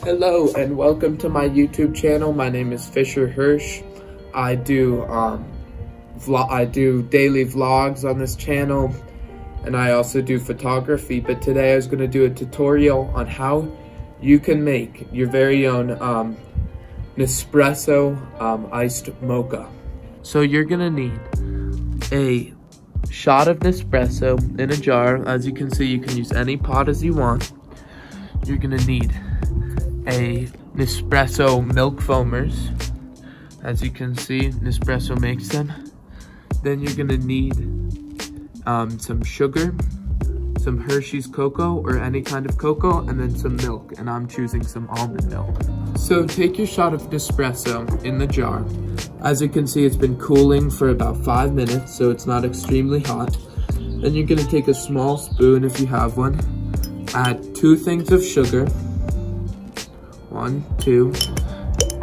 Hello and welcome to my YouTube channel. My name is Hirsch. I do daily vlogs on this channel, and I also do photography. But today I was going to do a tutorial on how you can make your very own Nespresso iced mocha. So you're going to need a shot of Nespresso in a jar. As you can see, you can use any pot as you want. You're going to need a Nespresso milk foamers. As you can see, Nespresso makes them. Then you're gonna need some sugar, some Hershey's cocoa or any kind of cocoa, and then some milk, and I'm choosing some almond milk. So take your shot of Nespresso in the jar. As you can see, it's been cooling for about 5 minutes, so it's not extremely hot. Then you're gonna take a small spoon, if you have one, add 2 things of sugar, 1, 2,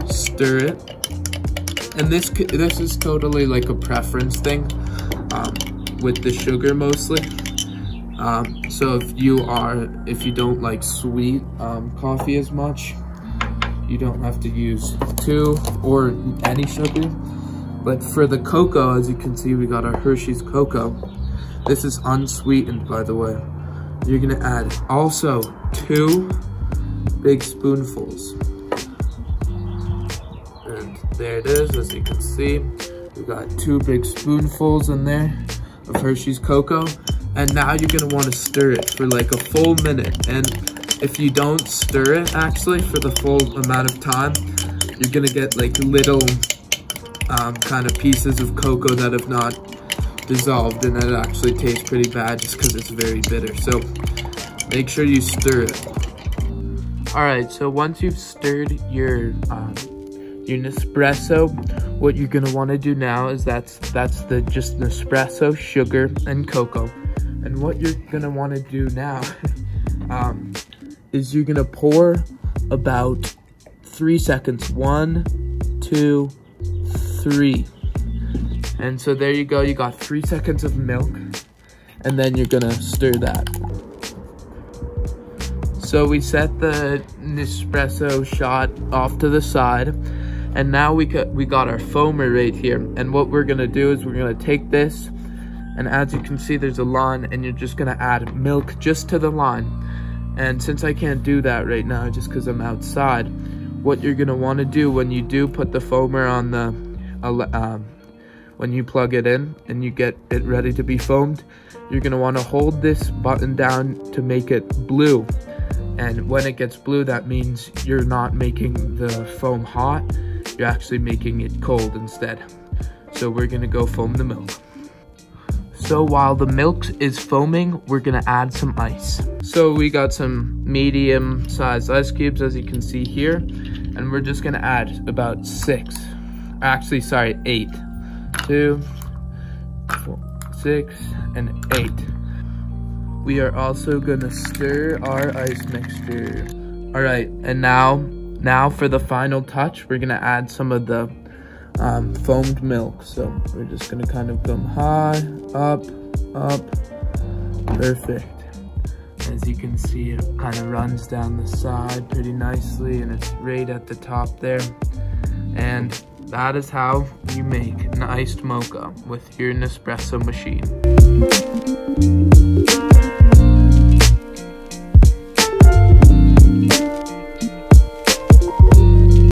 stir it. And this is totally like a preference thing with the sugar mostly. So if you don't like sweet coffee as much, you don't have to use 2 or any sugar. But for the cocoa, as you can see, we got our Hershey's cocoa. This is unsweetened, by the way. You're gonna add also 2 big spoonfuls. And there it is, as you can see. We got 2 big spoonfuls in there of Hershey's cocoa. And now you're gonna wanna stir it for like a full minute. And if you don't stir it actually for the full amount of time, you're gonna get like little kind of pieces of cocoa that have not dissolved, and that actually tastes pretty bad just because it's very bitter. So make sure you stir it. Alright, so once you've stirred your Nespresso, what you're gonna want to do now is that's just Nespresso, sugar, and cocoa. And what you're gonna want to do now is you're gonna pour about 3 seconds. 1, 2, 3. And so there you go, you got 3 seconds of milk, and then you're gonna stir that. So we set the Nespresso shot off to the side, and now we got our foamer right here. And what we're gonna do is we're gonna take this, and as you can see, there's a line, and you're just gonna add milk just to the line. And since I can't do that right now, just because I'm outside, what you're gonna want to do when you do put the foamer on the when you plug it in and you get it ready to be foamed, you're gonna want to hold this button down to make it blue. And when it gets blue, that means you're not making the foam hot, you're actually making it cold instead. So we're gonna go foam the milk. So while the milk is foaming, we're gonna add some ice. So we got some medium-sized ice cubes, as you can see here, and we're just gonna add about 6. Actually, sorry, 8. 2, 4, 6, and 8. We are also gonna stir our ice mixture. All right, and now for the final touch, we're gonna add some of the foamed milk. So we're just gonna kind of come high, up, perfect. As you can see, it kind of runs down the side pretty nicely, and it's right at the top there. And that is how you make an iced mocha with your Nespresso machine.